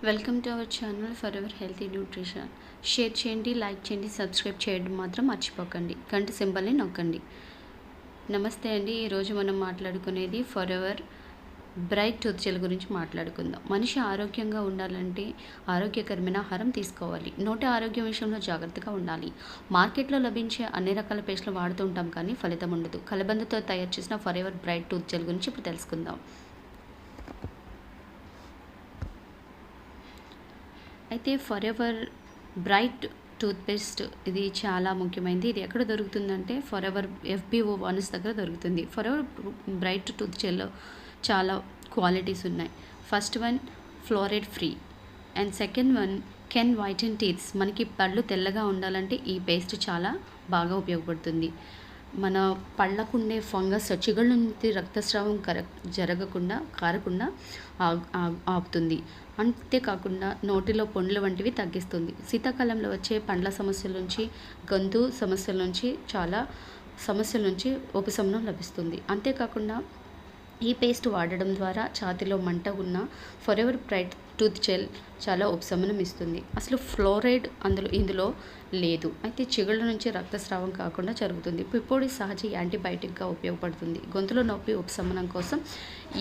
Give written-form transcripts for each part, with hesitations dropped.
Welcome to our channel for ever healthy nutrition. Share చేయండి, like చేయండి, subscribe చేయడం మాత్రం మర్చిపోకండి. గంట సింబల్ని నొక్కండి. నమస్తే అండి. ఈరోజు మనం మాట్లాడుకునేది for ever bright tooth gel గురించి మాట్లాడుకుందాం. మనిషి ఆరోగ్యంగా ఉండాలంటే ఆరోగ్యకరమైన ఆహారం తీసుకోవాలి. నోటి ఆరోగ్యం విషయంలో జాగ్రత్తగా ఉండాలి. మార్కెట్లో లభించే అన్ని రకాల పేస్టులు వాడుతూ ఉంటాం, కానీ ఫలితం ఉండదు. కలబందతో తయారు చేసిన for ever bright tooth gel గురించి ఇప్పుడు తెలుసుకుందాం. అయితే ఫర్ ఎవర్ బ్రైట్ టూత్పేస్ట్ ఇది చాలా ముఖ్యమైనది. ఇది ఎక్కడ దొరుకుతుందంటే ఫర్ ఎవర్ FBO వన్స్ దగ్గర దొరుకుతుంది. ఫర్ ఎవర్ బ్రైట్ టూత్ జెల్లో చాలా క్వాలిటీస్ ఉన్నాయి. First one fluoride free and second one can whiten teeths. మనకి పళ్ళు తెల్లగా ఉండాలంటే ఈ పేస్ట్ చాలా బాగా ఉపయోగపడుతుంది. మన పళ్ళకుండే ఫంగస్, చిగుళ్ళ నుంచి రక్తస్రావం జరగకుండా కారకుండా ఆపుతుంది. అంతేకాకుండా నోటిలో పొండ్ల వంటివి తగ్గిస్తుంది. శీతాకాలంలో వచ్చే పండ్ల సమస్యల నుంచి, గొంతు సమస్యల నుంచి, చాలా సమస్యల నుంచి ఉపశమనం లభిస్తుంది. అంతేకాకుండా ఈ పేస్ట్ వాడడం ద్వారా ఛాతీలో మంట ఉన్న for ever bright tooth gel చాలా ఉపశమనం ఇస్తుంది. అసలు ఫ్లోరైడ్ ఇందులో లేదు. అయితే చిగుళ్ళ నుంచి రక్తస్రావం కాకుండా జరుగుతుంది. పిప్పోడి సహజ యాంటీబయాటిక్గా ఉపయోగపడుతుంది. గొంతులో నొప్పి ఉపశమనం కోసం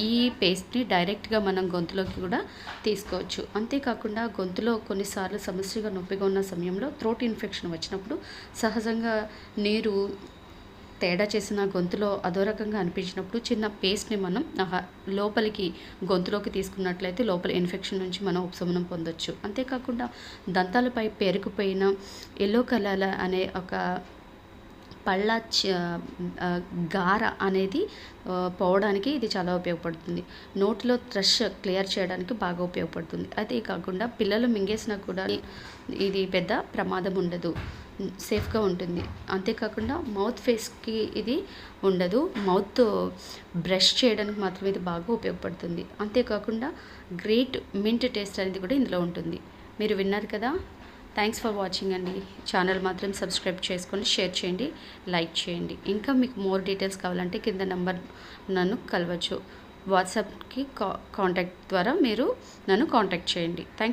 ఈ పేస్ట్ని డైరెక్ట్గా మనం గొంతులోకి కూడా తీసుకోవచ్చు. అంతేకాకుండా గొంతులో కొన్నిసార్లు సమస్యగా నొప్పిగా ఉన్న సమయంలో థ్రోట్ ఇన్ఫెక్షన్ వచ్చినప్పుడు సహజంగా నీరు తేడా చేసిన గొంతులో అదో రకంగా అనిపించినప్పుడు చిన్న పేస్ట్ని మనం లోపలికి గొంతులోకి తీసుకున్నట్లయితే లోపల ఇన్ఫెక్షన్ నుంచి మనం ఉపశమనం పొందొచ్చు. అంతేకాకుండా దంతాలపై పేరుకుపోయిన ఎల్లో కలర్ అనే ఒక పళ్ళ గార అనేది పోవడానికి ఇది చాలా ఉపయోగపడుతుంది. నోటిలో థ్రష్ క్లియర్ చేయడానికి బాగా ఉపయోగపడుతుంది. అదే కాకుండా పిల్లలు మింగేసినా కూడా ఇది పెద్ద ప్రమాదం ఉండదు, సేఫ్గా ఉంటుంది. అంతేకాకుండా మౌత్ ఫేస్కి ఇది ఉండదు. మౌత్ బ్రష్ చేయడానికి మాత్రం ఇది బాగా ఉపయోగపడుతుంది. అంతేకాకుండా గ్రేట్ మింట్ టేస్ట్ అనేది కూడా ఇందులో ఉంటుంది. మీరు విన్నారు కదా. థ్యాంక్స్ ఫర్ వాచింగ్ అండి. ఛానల్ మాత్రం సబ్స్క్రైబ్ చేసుకొని షేర్ చేయండి, లైక్ చేయండి. ఇంకా మీకు మోర్ డీటెయిల్స్ కావాలంటే కింద నెంబర్ నన్ను కలవచ్చు. వాట్సాప్కి కాంటాక్ట్ ద్వారా మీరు నన్ను కాంటాక్ట్ చేయండి. థ్యాంక్స్.